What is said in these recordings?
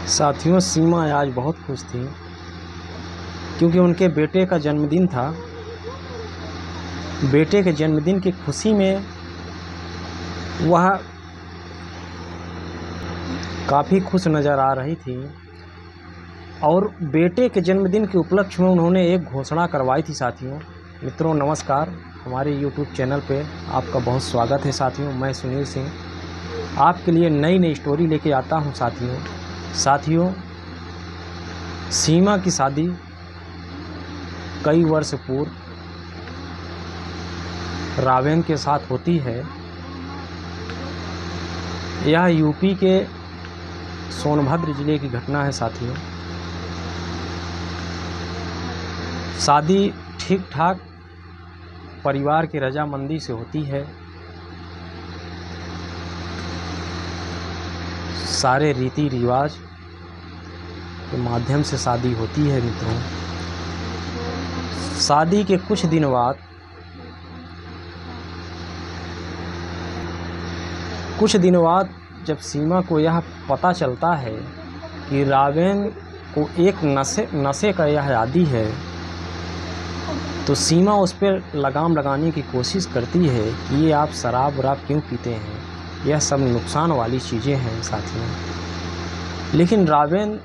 साथियों, सीमा आज बहुत खुश थी क्योंकि उनके बेटे का जन्मदिन था। बेटे के जन्मदिन की खुशी में वह काफ़ी खुश नज़र आ रही थी और बेटे के जन्मदिन के उपलक्ष्य में उन्होंने एक घोषणा करवाई थी। साथियों मित्रों नमस्कार, हमारे YouTube चैनल पे आपका बहुत स्वागत है। साथियों मैं सुनील सिंह आपके लिए नई नई स्टोरी लेके आता हूँ। साथियों सीमा की शादी कई वर्ष पूर्व रावेन के साथ होती है। यह यूपी के सोनभद्र जिले की घटना है। साथियों शादी ठीक ठाक परिवार की रजामंदी से होती है। सारे रीति रिवाज के माध्यम से शादी होती है। मित्रों शादी के कुछ दिन बाद जब सीमा को यह पता चलता है कि रावेन को एक नशे का यह आदी है, तो सीमा उस पर लगाम लगाने की कोशिश करती है कि ये आप शराब वराब क्यों पीते हैं, यह सब नुकसान वाली चीज़ें हैं। साथियों लेकिन रावेन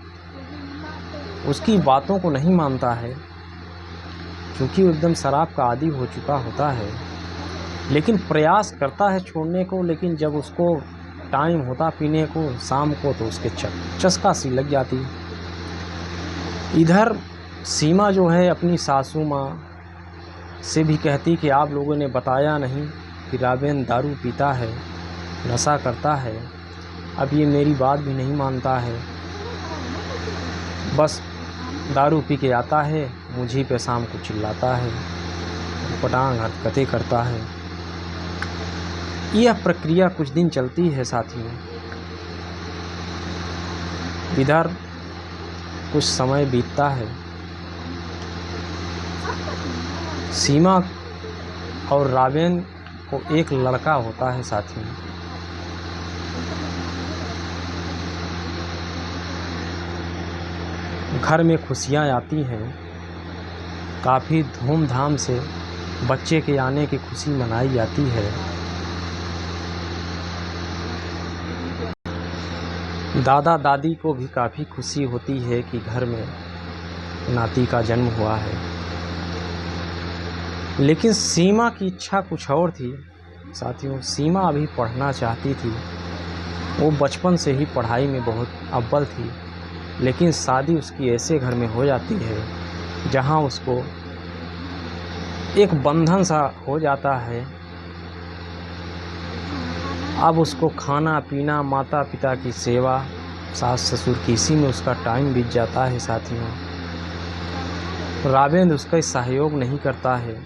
उसकी बातों को नहीं मानता है क्योंकि वो एकदम शराब का आदी हो चुका होता है। लेकिन प्रयास करता है छोड़ने को, लेकिन जब उसको टाइम होता पीने को शाम को तो उसके चस्का सी लग जाती। इधर सीमा जो है अपनी सासू माँ से भी कहती कि आप लोगों ने बताया नहीं कि रावेन दारू पीता है, नशा करता है। अब ये मेरी बात भी नहीं मानता है, बस दारू पी के आता है, मुझे पे शाम को चिल्लाता है, पटांग हरकतें करता है। यह प्रक्रिया कुछ दिन चलती है। साथियों इधर कुछ समय बीतता है। सीमा और रावेन को एक लड़का होता है। साथियों घर में खुशियाँ आती हैं, काफ़ी धूमधाम से बच्चे के आने की खुशी मनाई जाती है। दादा दादी को भी काफ़ी खुशी होती है कि घर में नाती का जन्म हुआ है। लेकिन सीमा की इच्छा कुछ और थी। साथियों सीमा अभी पढ़ना चाहती थी, वो बचपन से ही पढ़ाई में बहुत अव्वल थी। लेकिन शादी उसकी ऐसे घर में हो जाती है जहां उसको एक बंधन सा हो जाता है। अब उसको खाना पीना, माता पिता की सेवा, सास ससुर की, इसी में उसका टाइम बीत जाता है। साथियों रावेन उसका सहयोग नहीं करता है।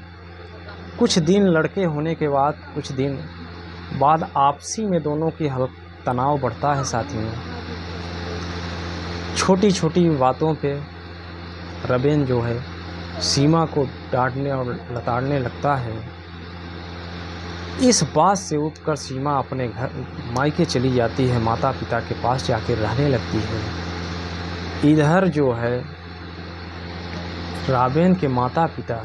कुछ दिन लड़के होने के बाद कुछ दिन बाद आपसी में दोनों की तनाव बढ़ता है। साथियों छोटी छोटी बातों पे रावेन जो है सीमा को डांटने और लताड़ने लगता है। इस बात से उठकर सीमा अपने घर मायके चली जाती है, माता पिता के पास जाकर रहने लगती है। इधर जो है रावेन के माता पिता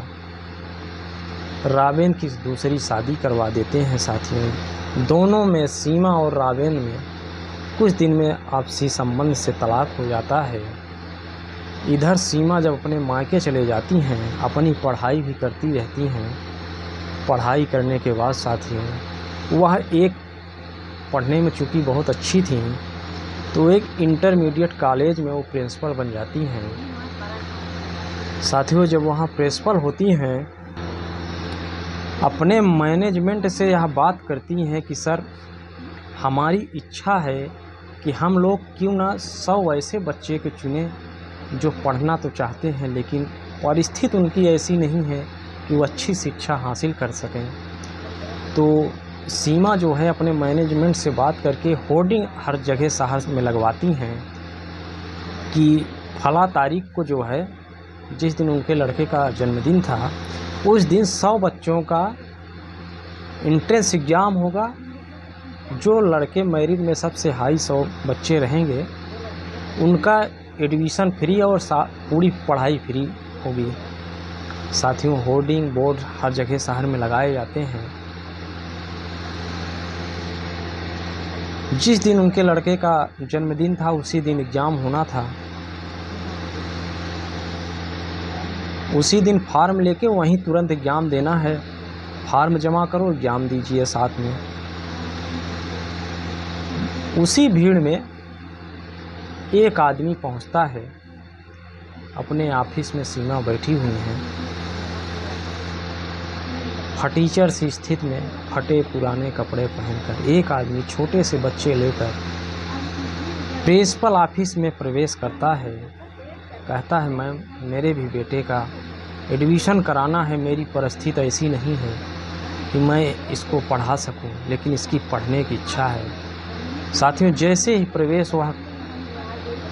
रावेन की दूसरी शादी करवा देते हैं। साथियों दोनों में, सीमा और रावेन में कुछ दिन में आपसी संबंध से तलाक हो जाता है। इधर सीमा जब अपने मायके चले जाती हैं, अपनी पढ़ाई भी करती रहती हैं। पढ़ाई करने के बाद साथियों वह एक पढ़ने में चूँकि बहुत अच्छी थी, तो एक इंटरमीडिएट कॉलेज में वो प्रिंसिपल बन जाती हैं। साथियों जब वहाँ प्रिंसिपल होती हैं, अपने मैनेजमेंट से यह बात करती हैं कि सर हमारी इच्छा है कि हम लोग क्यों ना 100 ऐसे बच्चे के चुने जो पढ़ना तो चाहते हैं, लेकिन परिस्थिति उनकी ऐसी नहीं है कि वो अच्छी शिक्षा हासिल कर सकें। तो सीमा जो है अपने मैनेजमेंट से बात करके होर्डिंग हर जगह शहर में लगवाती हैं कि फला तारीख को जो है, जिस दिन उनके लड़के का जन्मदिन था, उस दिन 100 बच्चों का एंट्रेंस एग्ज़ाम होगा। जो लड़के मेरिट में सबसे हाई 100 बच्चे रहेंगे उनका एडमिशन फ्री और पूरी पढ़ाई फ्री होगी। साथियों, होर्डिंग बोर्ड हर जगह शहर में लगाए जाते हैं। जिस दिन उनके लड़के का जन्मदिन था उसी दिन एग्ज़ाम होना था। उसी दिन फार्म लेके वहीं तुरंत एग्ज़ाम देना है। फार्म जमा करो, एग्ज़ाम दीजिए साथ में। उसी भीड़ में एक आदमी पहुंचता है। अपने ऑफिस में सीमा बैठी हुई हैं। फटीचर सी स्थिति में फटे पुराने कपड़े पहनकर एक आदमी छोटे से बच्चे लेकर प्रिंसिपल ऑफिस में प्रवेश करता है। कहता है, मैम, मेरे भी बेटे का एडमिशन कराना है। मेरी परिस्थिति ऐसी नहीं है कि मैं इसको पढ़ा सकूं, लेकिन इसकी पढ़ने की इच्छा है। साथियों, जैसे ही प्रवेश वह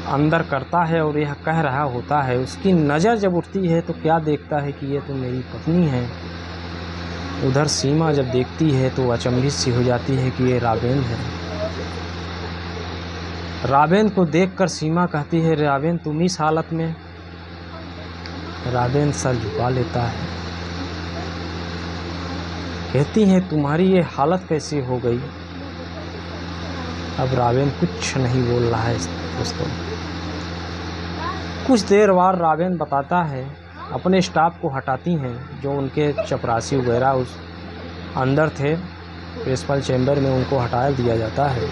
अंदर करता है और यह कह रहा होता है, उसकी नज़र जब उठती है तो क्या देखता है कि ये तो मेरी पत्नी है। उधर सीमा जब देखती है तो अचंभित सी हो जाती है कि ये राबेन है। राबेन को देखकर सीमा कहती है, राबेन, तुम इस हालत में? राबेन सर झुका लेता है। कहती हैं, तुम्हारी ये हालत कैसे हो गई? अब राबेन कुछ नहीं बोल रहा है दोस्तों। कुछ देर बाद राबेन बताता है, अपने स्टाफ को हटाती हैं जो उनके चपरासी वगैरह उस अंदर थे। प्रिंसिपल चैम्बर में उनको हटा दिया जाता है।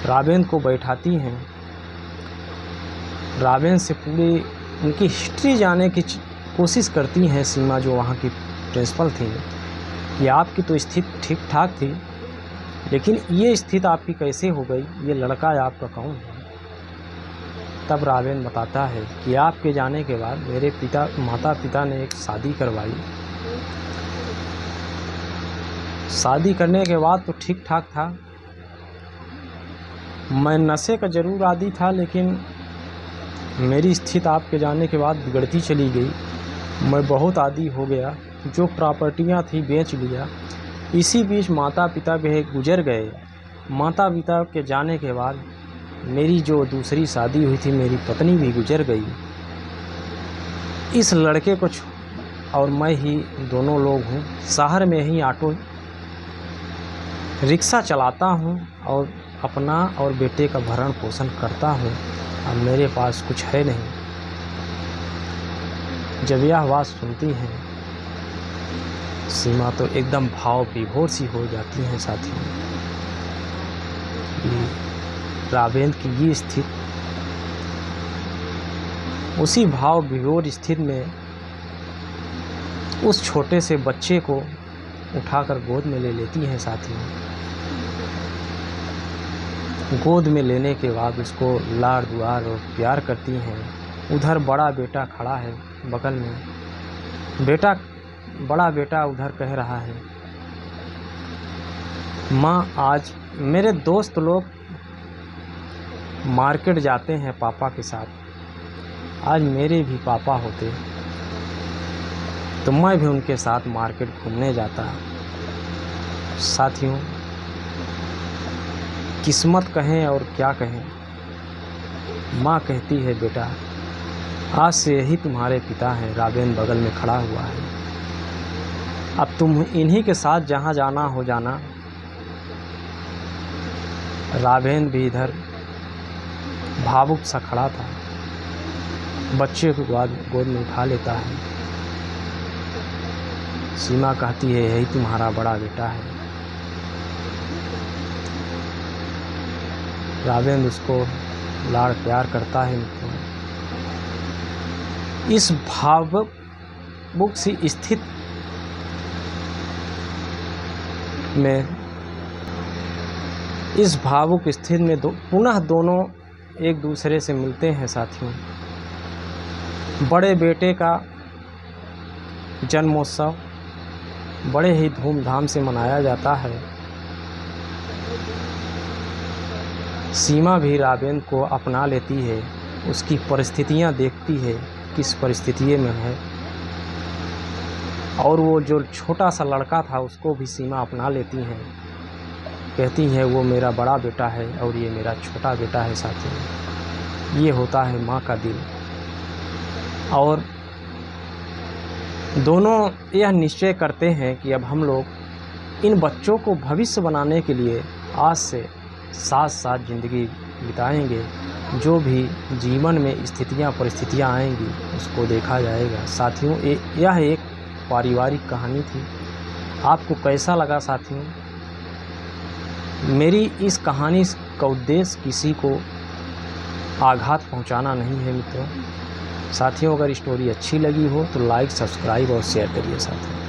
राबेन को बैठाती हैं। राबेन से पूरी उनकी हिस्ट्री जानने की कोशिश करती हैं सीमा, जो वहाँ की प्रिंसिपल थी, कि आपकी तो स्थिति ठीक ठाक थी, लेकिन ये स्थिति आपकी कैसे हो गई? ये लड़का आपका कौन है? तब राबेन बताता है कि आपके जाने के बाद मेरे माता पिता ने एक शादी करवाई। शादी करने के बाद तो ठीक ठाक था। मैं नशे का ज़रूर आदी था, लेकिन मेरी स्थिति आपके जाने के बाद बिगड़ती चली गई। मैं बहुत आदी हो गया, जो प्रॉपर्टियां थी बेच लिया। इसी बीच माता पिता भी गुजर गए। माता पिता के जाने के बाद मेरी जो दूसरी शादी हुई थी, मेरी पत्नी भी गुजर गई। इस लड़के को और मैं ही दोनों लोग हूँ। शहर में ही ऑटो रिक्शा चलाता हूँ और अपना और बेटे का भरण पोषण करता हूँ। अब मेरे पास कुछ है नहीं। जब यह आवाज़ सुनती हैं, सीमा तो एकदम भाव विभोर सी हो जाती हैं। साथियों, राबेन की ये स्थिति, उसी भाव विभोर स्थिति में उस छोटे से बच्चे को उठाकर गोद में ले लेती हैं। साथियों, गोद में लेने के बाद उसको लाड़ दुआर और प्यार करती हैं। उधर बड़ा बेटा खड़ा है बगल में। बड़ा बेटा उधर कह रहा है, माँ, आज मेरे दोस्त लोग मार्केट जाते हैं पापा के साथ। आज मेरे भी पापा होते तो मैं भी उनके साथ मार्केट घूमने जाता। साथियों, किस्मत कहें और क्या कहें, माँ कहती है, बेटा, आज से यही तुम्हारे पिता हैं। राबेन बगल में खड़ा हुआ है। अब तुम इन्हीं के साथ जहाँ जाना हो जाना। राबेन भी इधर भावुक सा खड़ा था। बच्चे को गोद में उठा लेता है। सीमा कहती है, यही तुम्हारा बड़ा बेटा है। राबेन उसको लाड़ प्यार करता है। इस भावुक सी स्थिति में पुनः दोनों एक दूसरे से मिलते हैं। साथियों, बड़े बेटे का जन्मोत्सव बड़े ही धूमधाम से मनाया जाता है। सीमा भी राबेन को अपना लेती है। उसकी परिस्थितियां देखती है, किस परिस्थिति में है, और वो जो छोटा सा लड़का था उसको भी सीमा अपना लेती हैं। कहती हैं, वो मेरा बड़ा बेटा है और ये मेरा छोटा बेटा है। साथियों, ये होता है माँ का दिल। और दोनों यह निश्चय करते हैं कि अब हम लोग इन बच्चों को भविष्य बनाने के लिए आज से साथ साथ ज़िंदगी बिताएंगे। जो भी जीवन में स्थितियाँ परिस्थितियाँ आएंगी उसको देखा जाएगा। साथियों, यह एक पारिवारिक कहानी थी। आपको कैसा लगा साथियों? मेरी इस कहानी का उद्देश्य किसी को आघात पहुंचाना नहीं है मित्रों। साथियों, अगर स्टोरी अच्छी लगी हो तो लाइक, सब्सक्राइब और शेयर करिए साथियों।